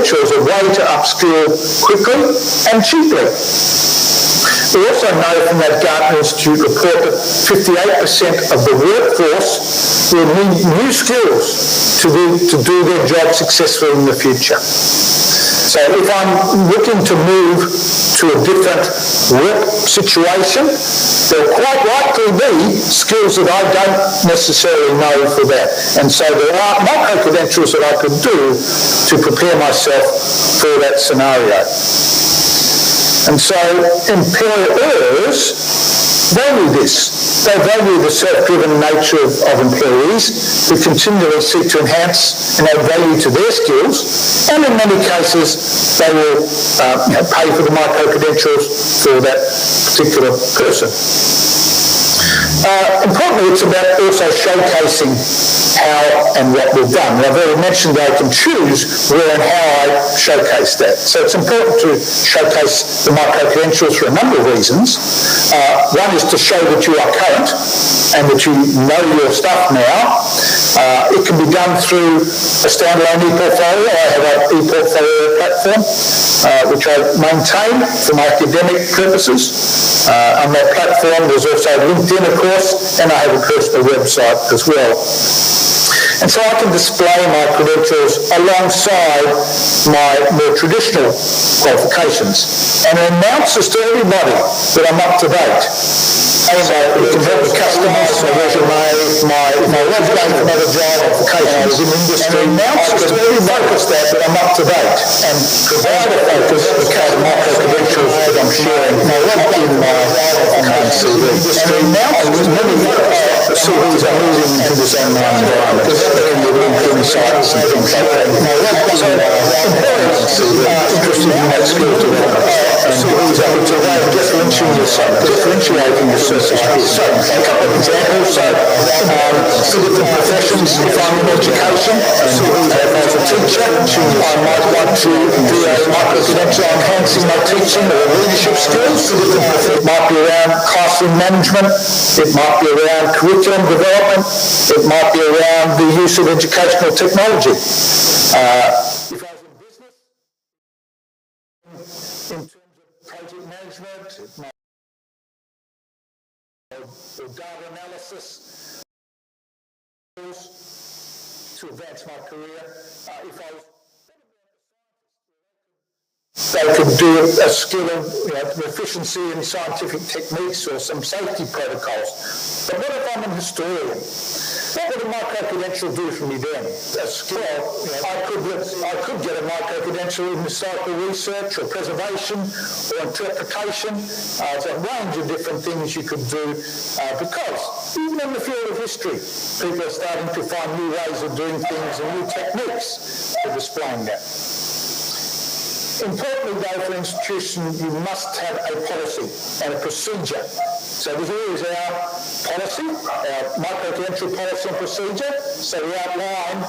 credentials a way to upskill quickly and cheaply. We also know from that Gartner Institute report that 58% of the workforce will need new skills to do their job successfully in the future. So if I'm looking to move to a different work situation, there'll quite likely be skills that I don't necessarily know for that. And so there are micro-credentials that I could do to prepare myself for that scenario. And so employers value this. They value the self-driven nature of employees who continually seek to enhance and add value to their skills, and in many cases they will pay for the micro-credentials for that particular person. Importantly, it's about also showcasing how and what we've done. I've already mentioned that I can choose where and how I showcase that. So it's important to showcase the micro-credentials for a number of reasons. One is to show that you are current and that you know your stuff now. It can be done through a standalone e-portfolio. I have an e-portfolio platform which I maintain for my academic purposes. On that platform there's also LinkedIn, of course, and I have a personal website as well. And so I can display my credentials alongside my more traditional qualifications. And it announces to everybody that I'm up to date. And so it can help me customise my resume, my resume for another job applications in industry. And it announces to everybody that I'm up to date and provide a focus because of micro-credentials that I'm sharing in my online CV. And it announces to everybody that CVs are moving into this online environment. In the LinkedIn sites and things like that. So employers are interested in that skill development, and it's a way of differentiating yourself. So a couple of examples. So for different professions, if I'm in education, as a teacher, I might want to do a micro-credential enhancing my teaching or leadership skills. It might be around classroom management, it might be around curriculum development, it might be around the use of educational technology. If I was in business, in terms of project management, it might be data analysis to advance my career. If I was they could do a skill of efficiency in scientific techniques or some safety protocols. But what if I'm an historian? What would a micro-credential do for me then? A skill, I could get a micro-credential in historical research or preservation or interpretation. There's a range of different things you could do because even in the field of history, people are starting to find new ways of doing things and new techniques for displaying that. Importantly, though, for institutions, you must have a policy and a procedure. So here is our policy, our micro-credential policy and procedure. So we outline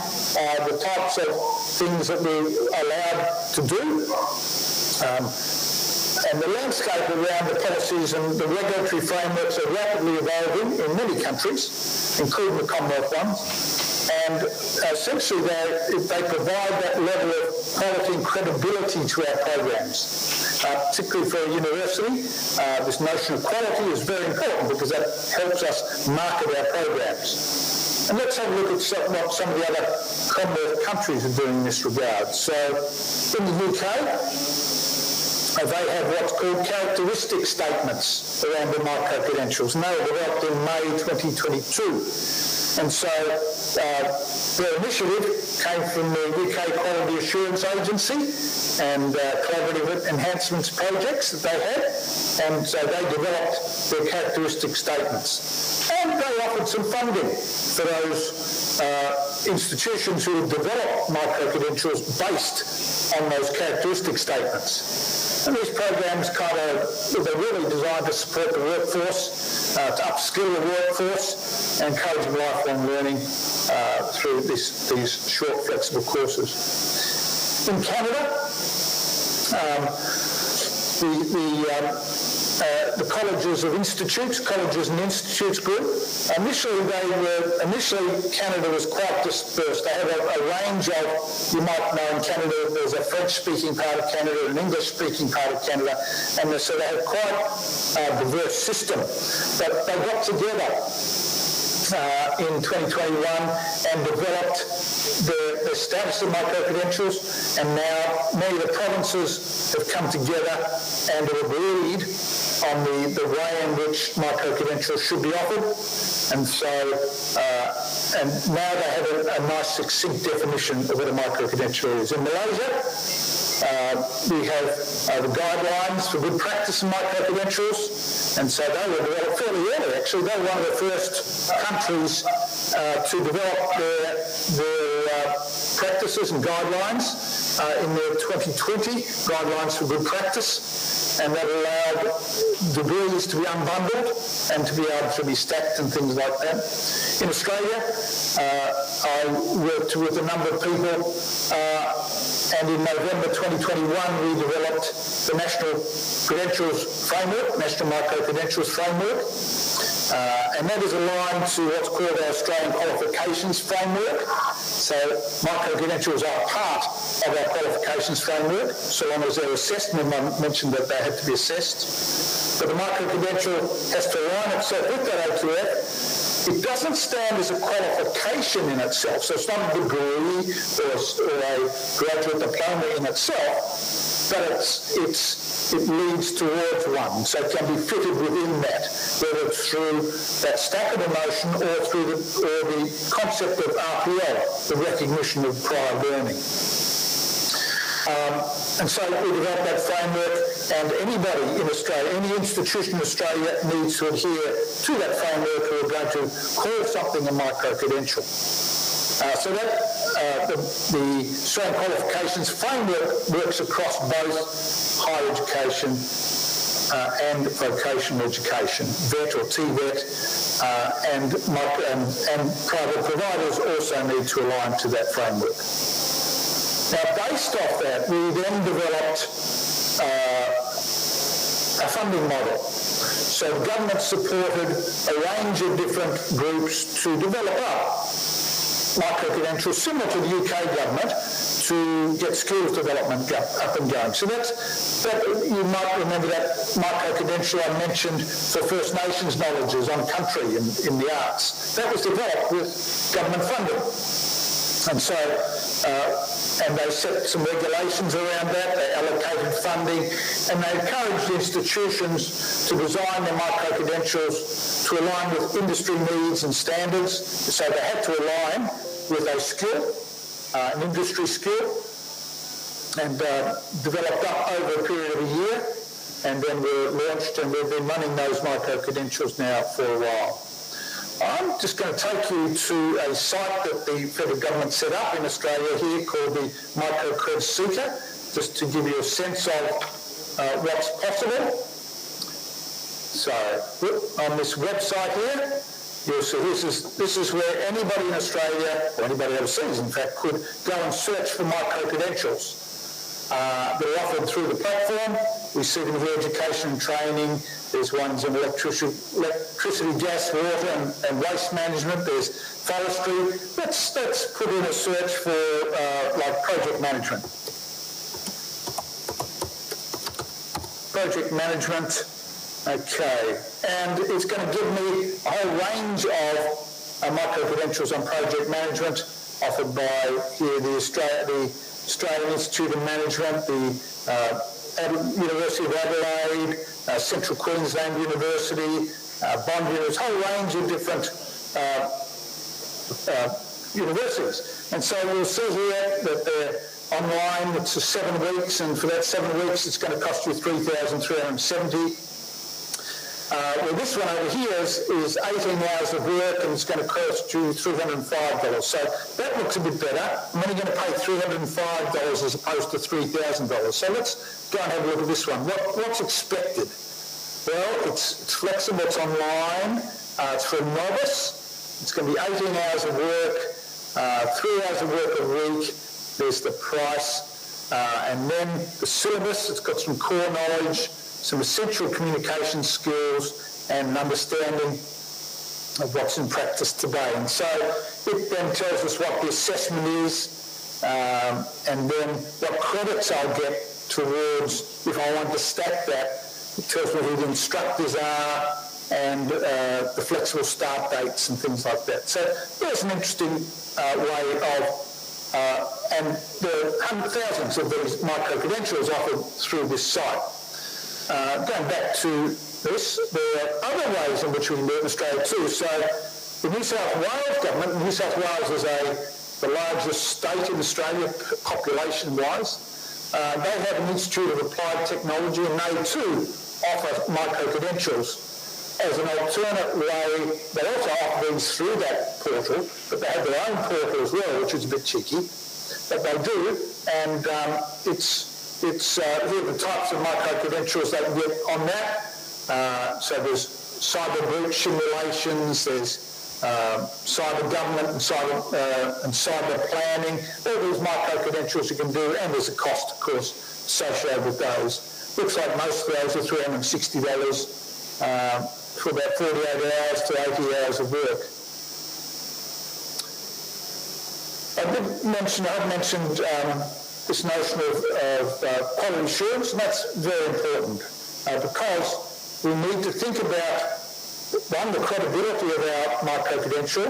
the types of things that we're allowed to do. And the landscape around the policies and the regulatory frameworks are rapidly evolving in many countries, including the Commonwealth ones. And essentially they provide that level of quality and credibility to our programs. Particularly for a university, this notion of quality is very important because that helps us market our programs. And let's have a look at what some of the other Commonwealth countries are doing in this regard. So in the UK, they have what's called characteristic statements around the micro-credentials, and they were developed in May 2022. And so their initiative came from the UK Quality Assurance Agency and collaborative enhancements projects that they had, and so they developed their characteristic statements. And they offered some funding for those institutions who had developed micro-credentials based on those characteristic statements. And these programs they're really designed to support the workforce, to upskill the workforce and encouraging lifelong learning through these short, flexible courses. In Canada, the colleges and institutes group. Initially Canada was quite dispersed. They had a range of, you might know in Canada there's a French-speaking part of Canada, an English-speaking part of Canada, and so they had quite a diverse system. But they got together in 2021 and developed the status of micro-credentials, and now many of the provinces have come together and have agreed on the way in which micro-credentials should be offered, and so and now they have a nice succinct definition of what a micro-credential is. In Malaysia, we have the guidelines for good practice in micro-credentials, and so they were developed fairly early actually. They were one of the first countries to develop their practices and guidelines in their 2020 guidelines for good practice, and that allowed degrees to be unbundled and to be able to be stacked and things like that. In Australia, I worked with a number of people, and in November 2021 we developed the National Credentials Framework, National Micro-Credentials Framework, and that is aligned to what's called our Australian Qualifications Framework. So micro-credentials are part of our qualifications framework, so long as they're assessed, and I mentioned that they have to be assessed. But the micro-credential has to align itself with that OQF. It doesn't stand as a qualification in itself, so it's not a degree or a graduate diploma in itself, but it leads towards one, so it can be fitted within that, whether it's through that stack of emotion or through the concept of RPL, the recognition of prior learning. And so we developed that framework, and anybody in Australia, any institution in Australia needs to adhere to that framework who are going to call something a micro-credential. So that the Australian Qualifications Framework works across both higher education and vocational education, VET or TVET, and private providers also need to align to that framework. Now, based off that, we then developed a funding model. So the government supported a range of different groups to develop up micro-credentials, similar to the UK government, to get skills development up and going. So that you might remember that micro-credential I mentioned for First Nations knowledges on country in the arts. That was developed with government funding. And so, and they set some regulations around that, they allocated funding, and they encouraged institutions to design their micro-credentials to align with industry needs and standards. So they had to align with a skill, an industry skill, and developed up over a period of a year, and then were launched, and we've been running those micro-credentials now for a while. I'm just going to take you to a site that the federal government set up in Australia here called the Microcred Seeker, just to give you a sense of what's possible. So on this website here, you'll see this is where anybody in Australia, or anybody overseas in fact, could go and search for micro-credentials. They're offered through the platform. We see them here, education and training. There's ones in electricity, gas, water and waste management. There's forestry. Let's put in a search for like project management. Project management, okay. And it's going to give me a whole range of micro-credentials on project management offered by here the Australian Institute of Management, the University of Adelaide, Central Queensland University, Bond University, a whole range of different universities. And so you'll see here that they're online. It's 7 weeks, and for that 7 weeks it's going to cost you $3,370. Well, this one over here is 18 hours of work, and it's going to cost you $305. So that looks a bit better. I'm only going to pay $305 as opposed to $3,000. So let's go and have a look at this one. What's expected? Well, it's flexible, it's online, it's for a novice. It's going to be 18 hours of work, 3 hours of work a week. There's the price, and then the syllabus. It's got some core knowledge, some essential communication skills and an understanding of what's in practice today. And so it then tells us what the assessment is, and then what credits I'll get towards, if I want to stack that. It tells me who the instructors are and the flexible start dates and things like that. So there's an interesting way of, and there are thousands of these micro-credentials offered through this site. Going back to this, there are other ways in which we can do it in Australia too. So the New South Wales government, New South Wales is the largest state in Australia population-wise. They have an Institute of Applied Technology, and they too offer micro-credentials as an alternate way. They also offer these through that portal, but they have their own portal as well, which is a bit cheeky, but they do, and here are the types of micro-credentials they can get on that. So there's cyber breach simulations, there's cyber government and cyber planning, all these micro-credentials you can do, and there's a cost, of course, associated with those. Looks like most of those are $360 for about 48 hours to 80 hours of work. I've mentioned this notion of quality assurance, and that's very important because we need to think about, one, the credibility of our micro-credential.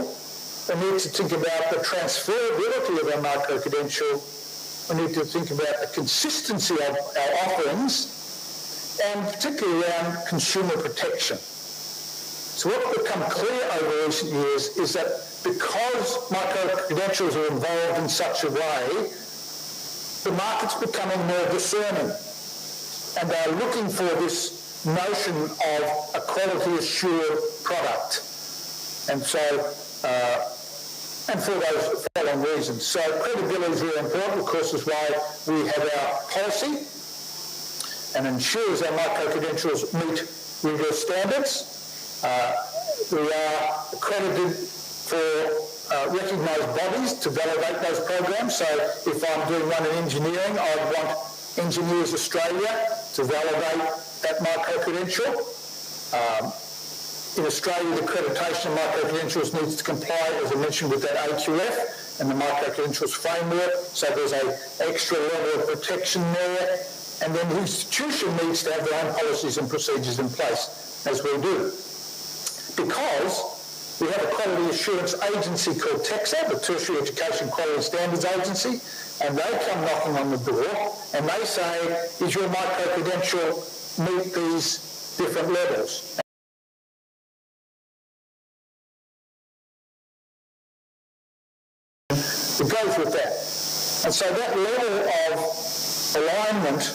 We need to think about the transferability of our micro-credential. We need to think about the consistency of our offerings, and particularly around consumer protection. So what's become clear over recent years is that because micro-credentials are involved in such a way, the market's becoming more discerning, and they're looking for this notion of a quality assured product. And so, and for those following reasons. So credibility is really important, of course, is why we have our policy, and ensures our micro-credentials meet rigorous standards. We are accredited for recognised bodies to validate those programs. So if I'm doing one in engineering, I'd want Engineers Australia to validate that micro-credential. In Australia, the accreditation of micro-credentials needs to comply, as I mentioned, with that AQF and the micro-credentials framework. So there's an extra level of protection there. And then the institution needs to have their own policies and procedures in place, as we do. Because we have a quality assurance agency called TEXA, the Tertiary Education Quality Standards Agency, and they come knocking on the door and they say, is your micro-credential meet these different levels? It goes with that. And so that level of alignment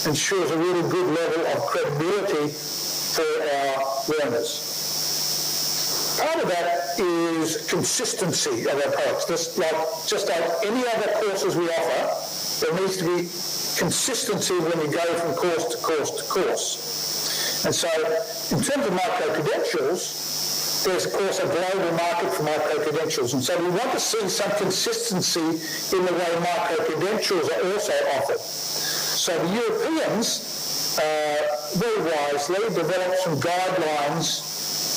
ensures a really good level of credibility for our learners. Part of that is consistency of our products. Just like any other courses we offer, there needs to be consistency when we go from course to course to course. And so in terms of micro-credentials, there's, of course, a global market for micro-credentials. And so we want to see some consistency in the way micro-credentials are also offered. So the Europeans, very wisely, developed some guidelines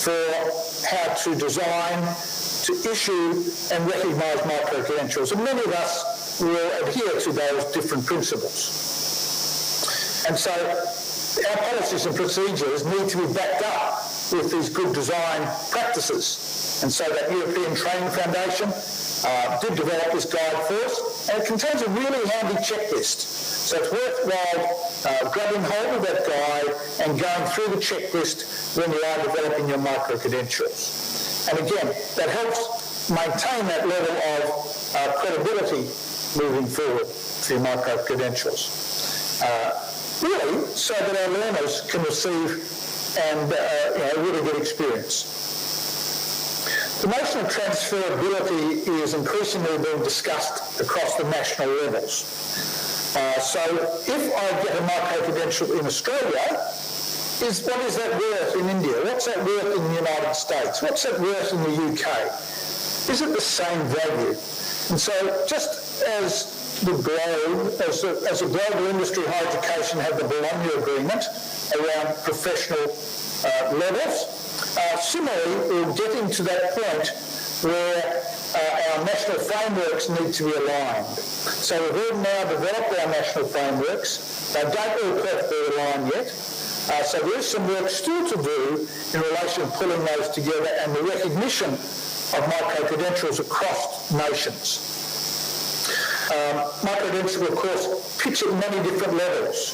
for how to design, to issue and recognise micro-credentials. And many of us will adhere to those different principles. And so our policies and procedures need to be backed up with these good design practices. And so that European Training Foundation did develop this guide for us, and it contains a really handy checklist. So it's worthwhile grabbing hold of that guide and going through the checklist when you are developing your micro-credentials. And again, that helps maintain that level of credibility moving forward for your micro-credentials. Really, so that our learners can receive and a really good experience. The notion of transferability is increasingly being discussed across the national levels. So if I get a micro-credential in Australia, what is that worth in India? What's that worth in the United States? What's that worth in the UK? Is it the same value? And so just as the globe, as a global industry, higher education had the Bologna Agreement around professional levels. Similarly, we're getting to that point where our national frameworks need to be aligned. So we've all now developed our national frameworks. They don't all perfectly align yet. So there is some work still to do in relation to pulling those together and the recognition of micro-credentials across nations. Micro-credentials, of course, pitch at many different levels.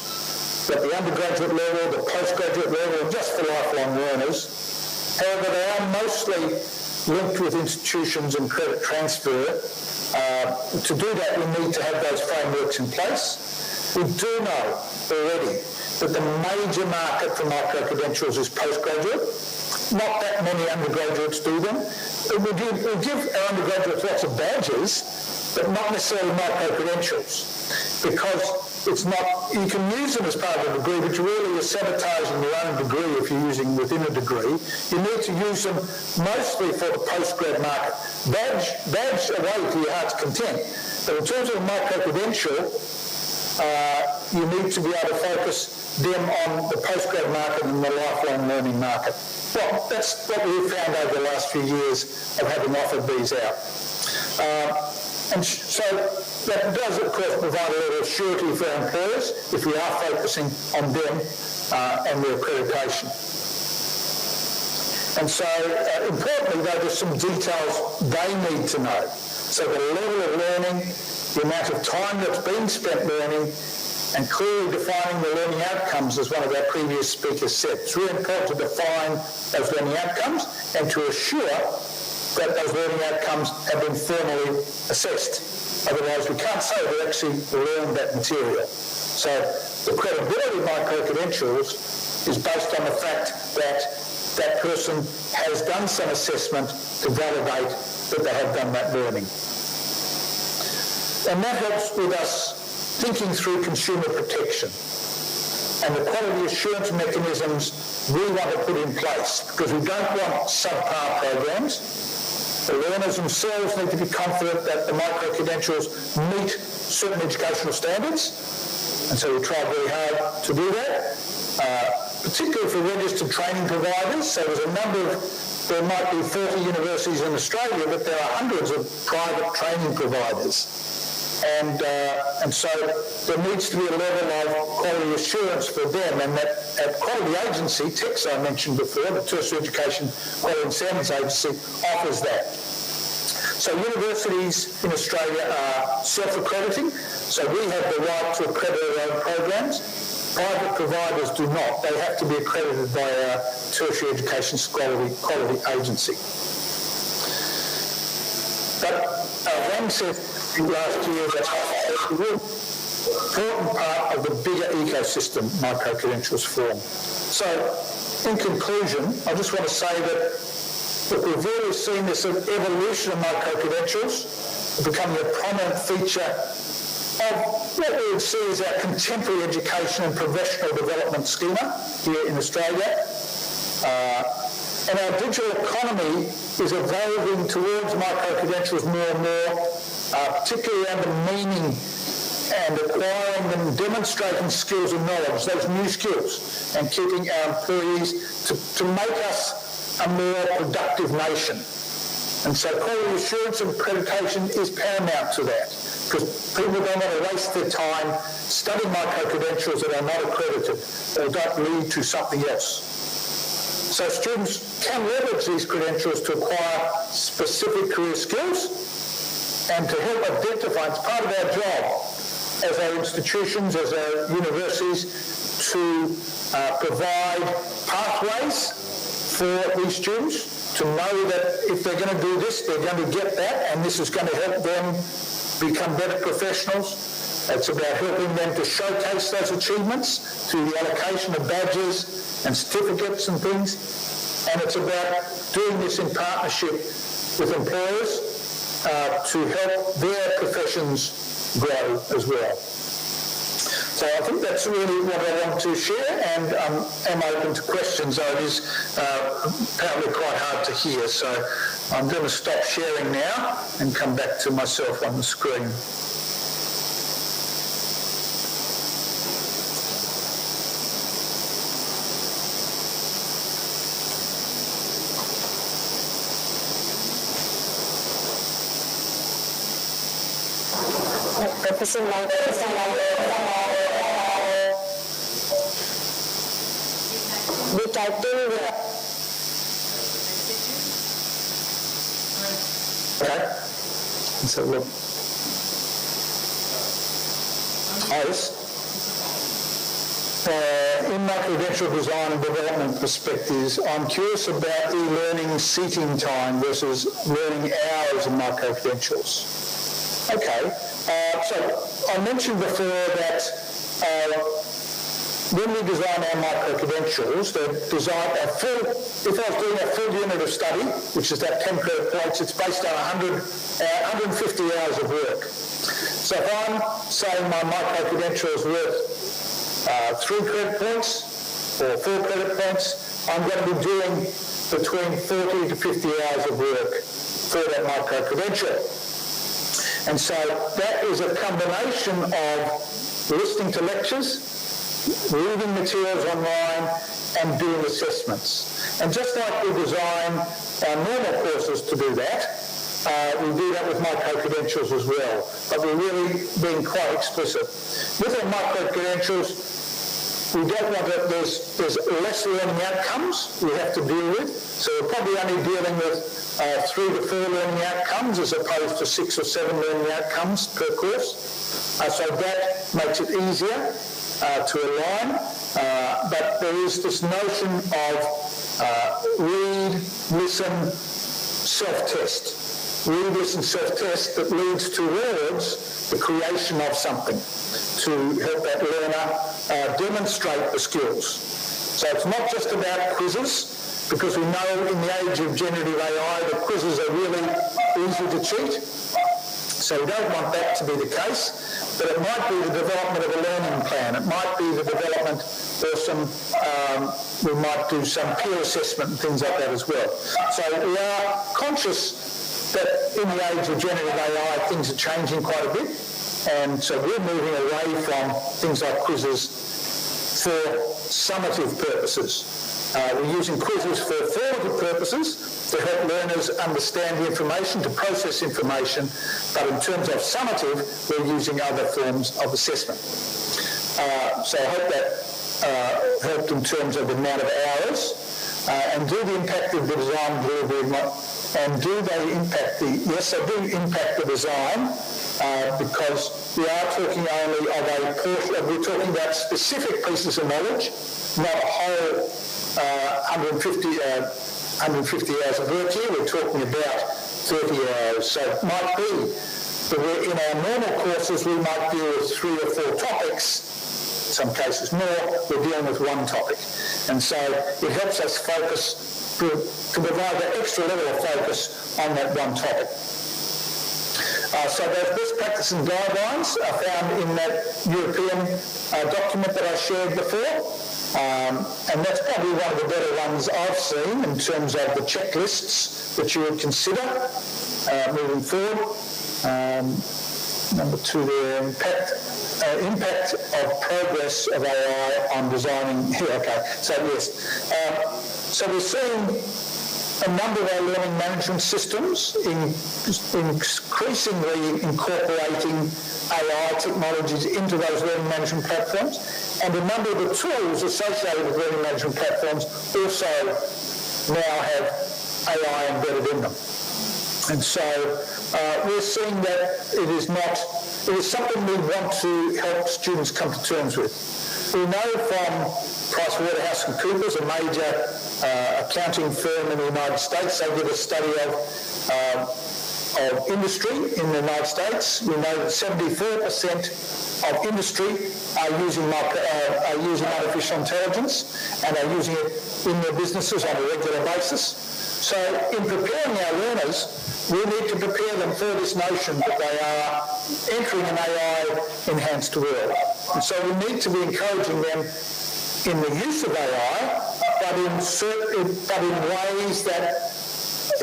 At the undergraduate level, the postgraduate level, just for lifelong learners. However, they are mostly linked with institutions and credit transfer. To do that, we need to have those frameworks in place. We do know already that the major market for micro-credentials is postgraduate. Not that many undergraduates do them. We give our undergraduates lots of badges, but not necessarily micro-credentials, because it's not, you can use them as part of a degree, but you really are sabotaging your own degree if you're using within a degree. You need to use them mostly for the postgrad market. Badge away to your heart's content, but in terms of a micro-credential, you need to be able to focus them on the postgrad market and the lifelong learning market. Well, that's what we've found over the last few years of having offered these out. And so that does, of course, provide a level of surety for our employers if we are focusing on them and their accreditation. And so, importantly, though, there's some details they need to know. So the level of learning, the amount of time that's been spent learning, and clearly defining the learning outcomes, as one of our previous speakers said. It's really important to define those learning outcomes and to assure that those learning outcomes have been formally assessed. Otherwise, we can't say we actually learned that material. So the credibility of micro-credentials is based on the fact that that person has done some assessment to validate that they have done that learning. And that helps with us thinking through consumer protection and the quality assurance mechanisms we want to put in place, because we don't want subpar programs. The learners themselves need to be confident that the micro-credentials meet certain educational standards, and so we try very hard to do that, particularly for registered training providers. So there's a number of, there might be 40 universities in Australia, but there are hundreds of private training providers. And so there needs to be a level of quality assurance for them, and that quality agency, TEX I mentioned before, the Tertiary Education Quality and Standards Agency, offers that. So universities in Australia are self-accrediting, so we have the right to accredit our own programs. Private providers do not. They have to be accredited by our Tertiary Education Quality Agency. But Wang said last year that a important part of the bigger ecosystem micro-credentials form. So, in conclusion, I just want to say that we've really seen this evolution of micro-credentials becoming a prominent feature of what we would see as our contemporary education and professional development schema here in Australia. And our digital economy is evolving towards micro-credentials more and more, particularly around the meaning and acquiring and demonstrating skills and knowledge, those new skills, and keeping our employees to make us a more productive nation. And so quality assurance and accreditation is paramount to that, because people don't want to waste their time studying micro-credentials that are not accredited or don't lead to something else. So students can leverage these credentials to acquire specific career skills and to help identify, it's part of our job as our institutions, as our universities, to provide pathways for these students to know that if they're going to do this, they're going to get that, and this is going to help them become better professionals. It's about helping them to showcase those achievements through the allocation of badges and certificates and things. And it's about doing this in partnership with employers to help their professions grow as well. So I think that's really what I want to share, and am open to questions, though it is apparently quite hard to hear. So I'm going to stop sharing now and come back to myself on the screen. purpose in life which I think Okay. So look. In my credential design and development perspectives, I'm curious about e-learning seating time versus learning hours in micro-credentials. Okay, so I mentioned before that when we design our micro-credentials, they're designed if I was doing a full unit of study, which is that 10 credit points, it's based on 150 hours of work. So if I'm saying my micro-credential is worth 3 credit points or 4 credit points, I'm going to be doing between 40 to 50 hours of work for that micro-credential. And so that is a combination of listening to lectures, reading materials online, and doing assessments. And just like we design our normal courses to do that, we do that with micro-credentials as well, but we're really being quite explicit. With our micro-credentials, we don't want that there's less learning outcomes we have to deal with, so we're probably only dealing with 3 to 4 learning outcomes as opposed to 6 or 7 learning outcomes per course. So that makes it easier to align, but there is this notion of read, listen, self-test. Read, listen, self-test that leads towards the creation of something to help that learner demonstrate the skills. So it's not just about quizzes, because we know in the age of generative AI that quizzes are really easy to cheat. So we don't want that to be the case, but it might be the development of a learning plan. It might be the development or we might do some peer assessment and things like that as well. So we are conscious that in the age of generative AI, things are changing quite a bit, and so we're moving away from things like quizzes for summative purposes. We're using quizzes for formative purposes to help learners understand the information, to process information, but in terms of summative, we're using other forms of assessment. So I hope that helped in terms of the amount of hours, and do the impact of the design delivery, and do they impact yes, they do impact the design, because we are talking only of a portion, we're talking about specific pieces of knowledge, not a whole 150 hours of work here. We're talking about 30 hours. So it might be that in our normal courses we might deal with 3 or 4 topics, in some cases more, we're dealing with 1 topic. And so it helps us focus, to provide that extra level of focus on that 1 topic. So those best practice and guidelines are found in that European document that I shared before, and that's probably one of the better ones I've seen in terms of the checklists that you would consider moving forward. Number 2 there, impact of progress of AI on designing. Okay, so yes. So we're seeing a number of our learning management systems increasingly incorporating AI technologies into those learning management platforms, and a number of the tools associated with learning management platforms also now have AI embedded in them. And so we're seeing that it is something we want to help students come to terms with. We know from PricewaterhouseCoopers, a major accounting firm in the United States, they did a study of industry in the United States. We know that 74% of industry are using artificial intelligence and are using it in their businesses on a regular basis. So in preparing our learners, we need to prepare them for this notion that they are entering an AI-enhanced world. And so we need to be encouraging them in the use of AI, but in ways that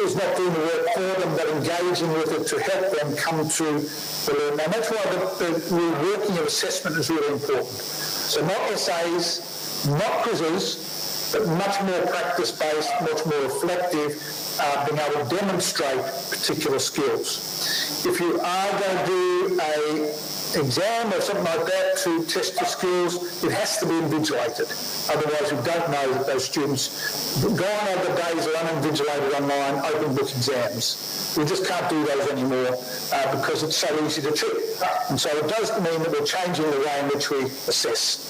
is not doing the work for them, but engaging with it to help them come to the learn. And that's why the reworking of assessment is really important. So not essays, not quizzes, but much more practice-based, much more reflective, being able to demonstrate particular skills. If you are going to do a exam or something like that to test your skills, it has to be invigilated. Otherwise, we don't know that those students, gone are the days of uninvigilated online open book exams. We just can't do those anymore because it's so easy to cheat. And so it does mean that we're changing the way in which we assess.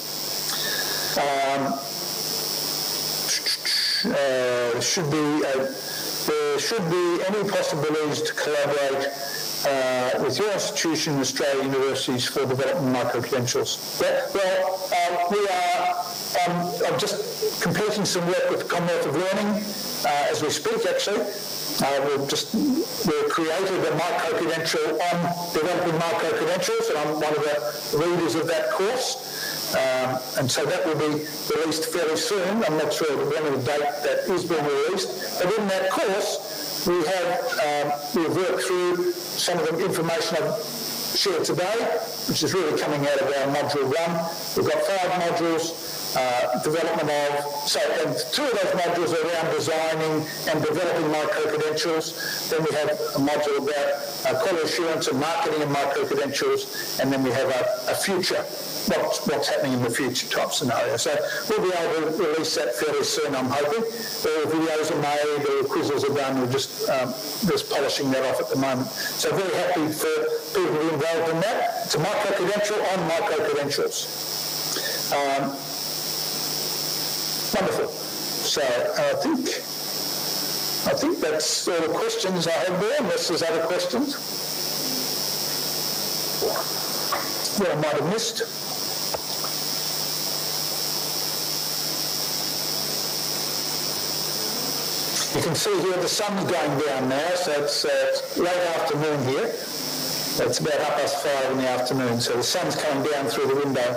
There should be any possibilities to collaborate with your institution and Australian universities for developing micro-credentials. We are I'm just completing some work with the Commonwealth of Learning as we speak, actually. We've created a micro-credential on developing micro-credentials, and I'm one of the leaders of that course. And so that will be released fairly soon. I'm not sure when of the date that is being released. But in that course, we've worked through some of the information I've shared today, which is really coming out of our module 1. We've got 5 modules. Development of, and 2 of those modules are around designing and developing micro-credentials. Then we have a module about quality assurance and marketing and micro-credentials, and then we have a future, what's happening in the future type scenario. So we'll be able to release that fairly soon, I'm hoping. All the videos are made, all the quizzes are done, we're just polishing that off at the moment. So very happy for people to be involved in that. It's a micro-credential on micro-credentials. Wonderful. So I think that's all the questions I have there, unless there's other questions that I might have missed. You can see here the sun's going down now, so it's late afternoon here. It's about 5:30 in the afternoon, so the sun's coming down through the window.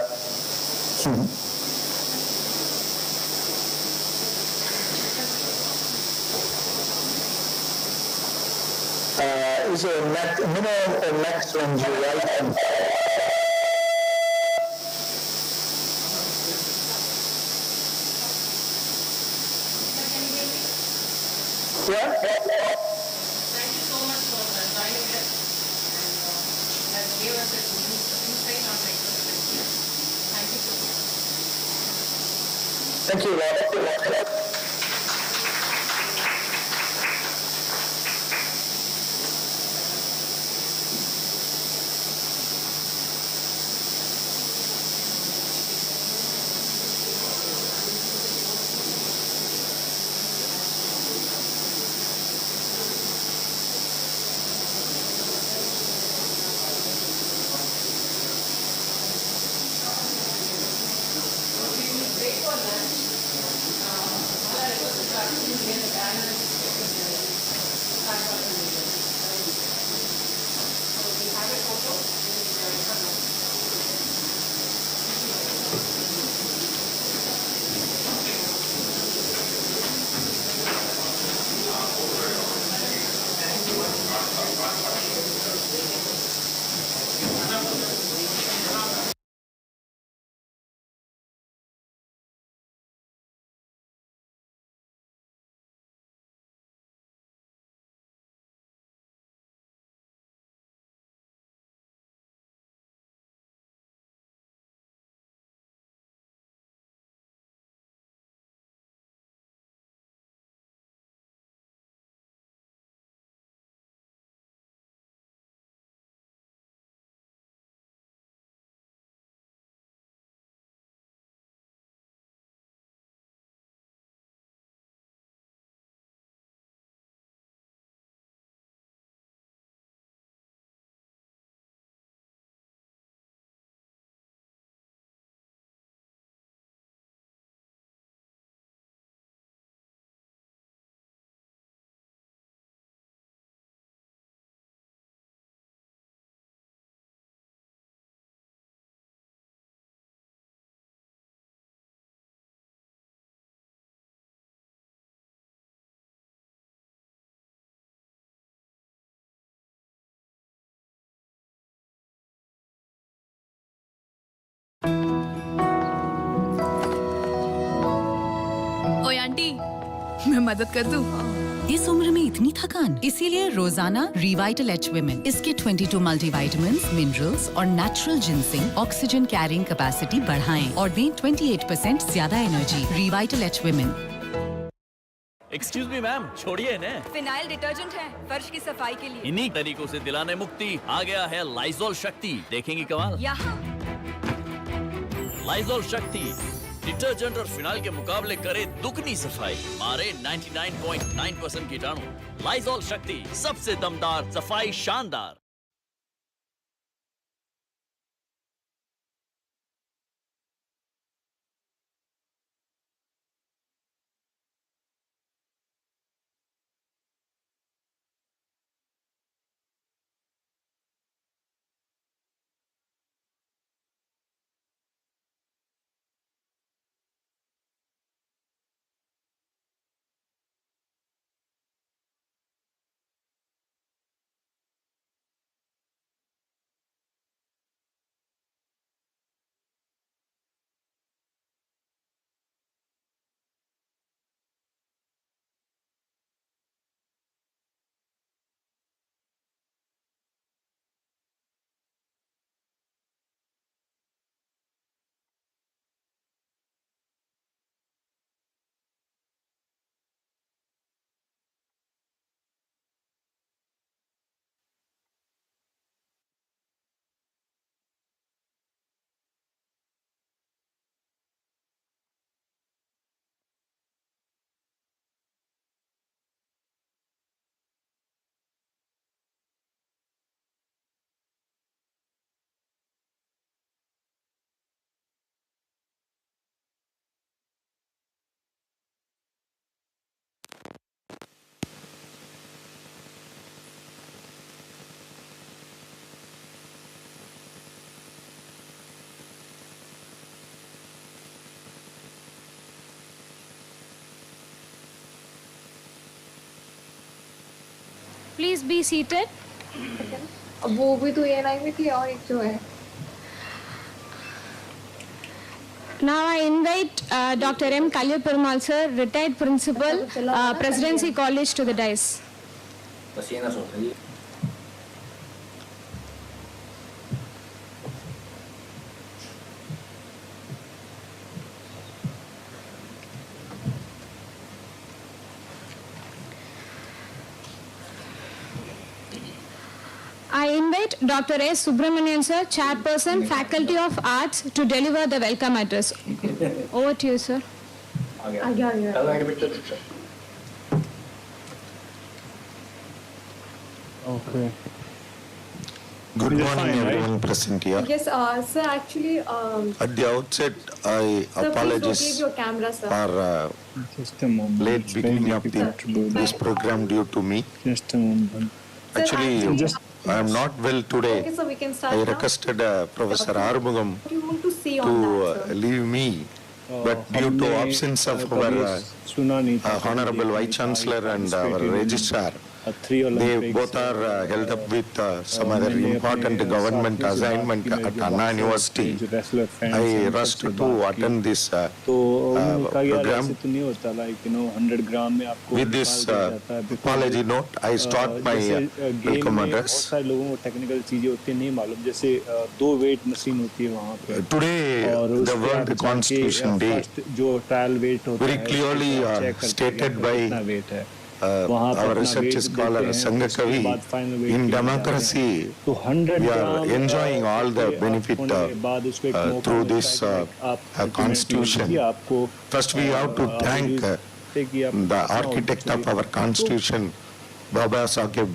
Is there a minimum or maximum duration? Yeah? Thank you so much for joining us and gave us an insight on micro-credentials. Thank you so much. Thank you, Rob. ओए aunty मैं मदद कर दूं? इस उम्र में इतनी थकान, इसीलिए रोजाना रिवाइटल एच विमेन। इसके 22 मल्टीविटामिन्स, मिनरल्स और natural ginseng oxygen carrying capacity बढ़ाएं और दें 28% ज्यादा energy. Revital H women. Excuse me ma'am, छोड़िए ने। फिनाइल डिटर्जेंट है फर्श की सफाई के लिए। इन्हीं तरीकों से दिलाने मुक्ति आ गया है लाइजॉल शक्ति। देखेंगे कमाल। यहाँ लाइजॉल शक्ति डिटर्जेंट और फिनाइल के मुकाबले करे दुगनी सफाई, मारे 99.9% कीटाणु। लाइजॉल शक्ति, सबसे दमदार सफाई, शानदार। Please be seated. अब वो भी तो ये लाइन में थी और एक जो है। Now I invite Dr. M. Kalyaperumal sir, retired principal, Presidency College, to the dais. I invite Dr. S. Subramanian sir, Chairperson, Faculty of Arts, to deliver the welcome address. Over to you, sir. Okay. Good morning, everyone present here. Yes, sir. Actually, At the outset, I sir, please rotate apologize your camera, sir. for Just a moment. late It's beginning very of difficult to do this that. program due to me. Just a moment. Sir, Actually, Just I am not well today. Okay, so we can start I now. requested Professor Armugam What do you want to see on to that, sir? leave me, but due to absence of our सुना नहीं था Honorable Vice Chancellor and our Registrar, three they Olympics, both are held up with some other important government assignment at Anna University. I rushed to attend this तो उन्होंने कहा यार program. ऐसे तो नहीं होता like 100 ग्राम में आपको With this apology note, I start my welcome बहुत address. सारे लोगों को टेक्निकल चीजें होती है नहीं मालूम जैसे 2 वेट मशीन होती है वहाँ पे Today, और the उसके World आप Constitution जाके, Day, first जो ट्रायल वेट होता very है clearly उसको check करते हैं stated कि by कितना weight है वहाँ पे our अपना research weight scholar देते हैं, Sangha उसके Kavi, बाद final weight in किया जाता है। democracy, तो 100 we are gram, enjoying all the के benefit होने के बाद उसको एक मौका through मिलता this है कि आप ultimately constitution. आपको First, we have to thank कि आप the architect of our constitution, Baba Saheb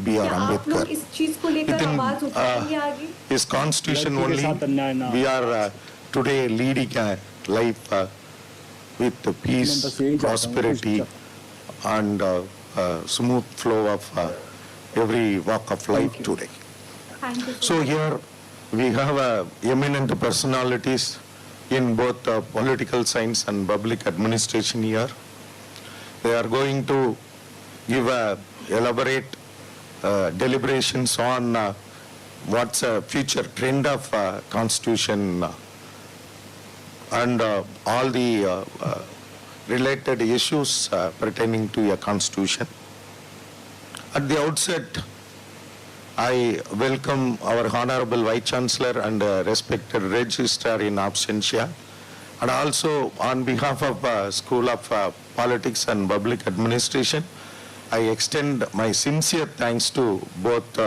B.R. क्या आप लोग Ambedkar. इस चीज को लेकर Within, आवाज उठाएंगे आगे? His constitution लड़की के only, साथ अन्याय ना we are today leading a life with the peace, बस यही चाहता हूँ, prosperity, and smooth flow of every walk of life today. Thank you, sir. So here we have eminent personalities in both political science and public administration here. They are going to give elaborate deliberations on what's a future trend of constitution and all the related issues pertaining to a constitution. At the outset, I welcome our Honorable Vice Chancellor and respected Registrar in absentia, and also on behalf of School of Politics and Public Administration, I extend my sincere thanks to both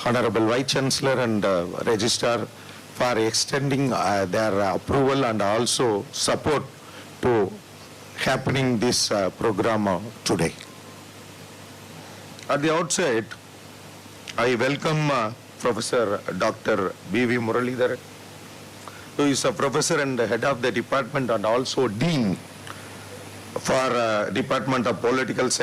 Honorable Vice Chancellor and Registrar for extending their approval and also support to happening this program today. At the outset, I welcome Professor Dr. B.V. Muralidharan, who is a professor and head of the department and also dean for Department of Political Science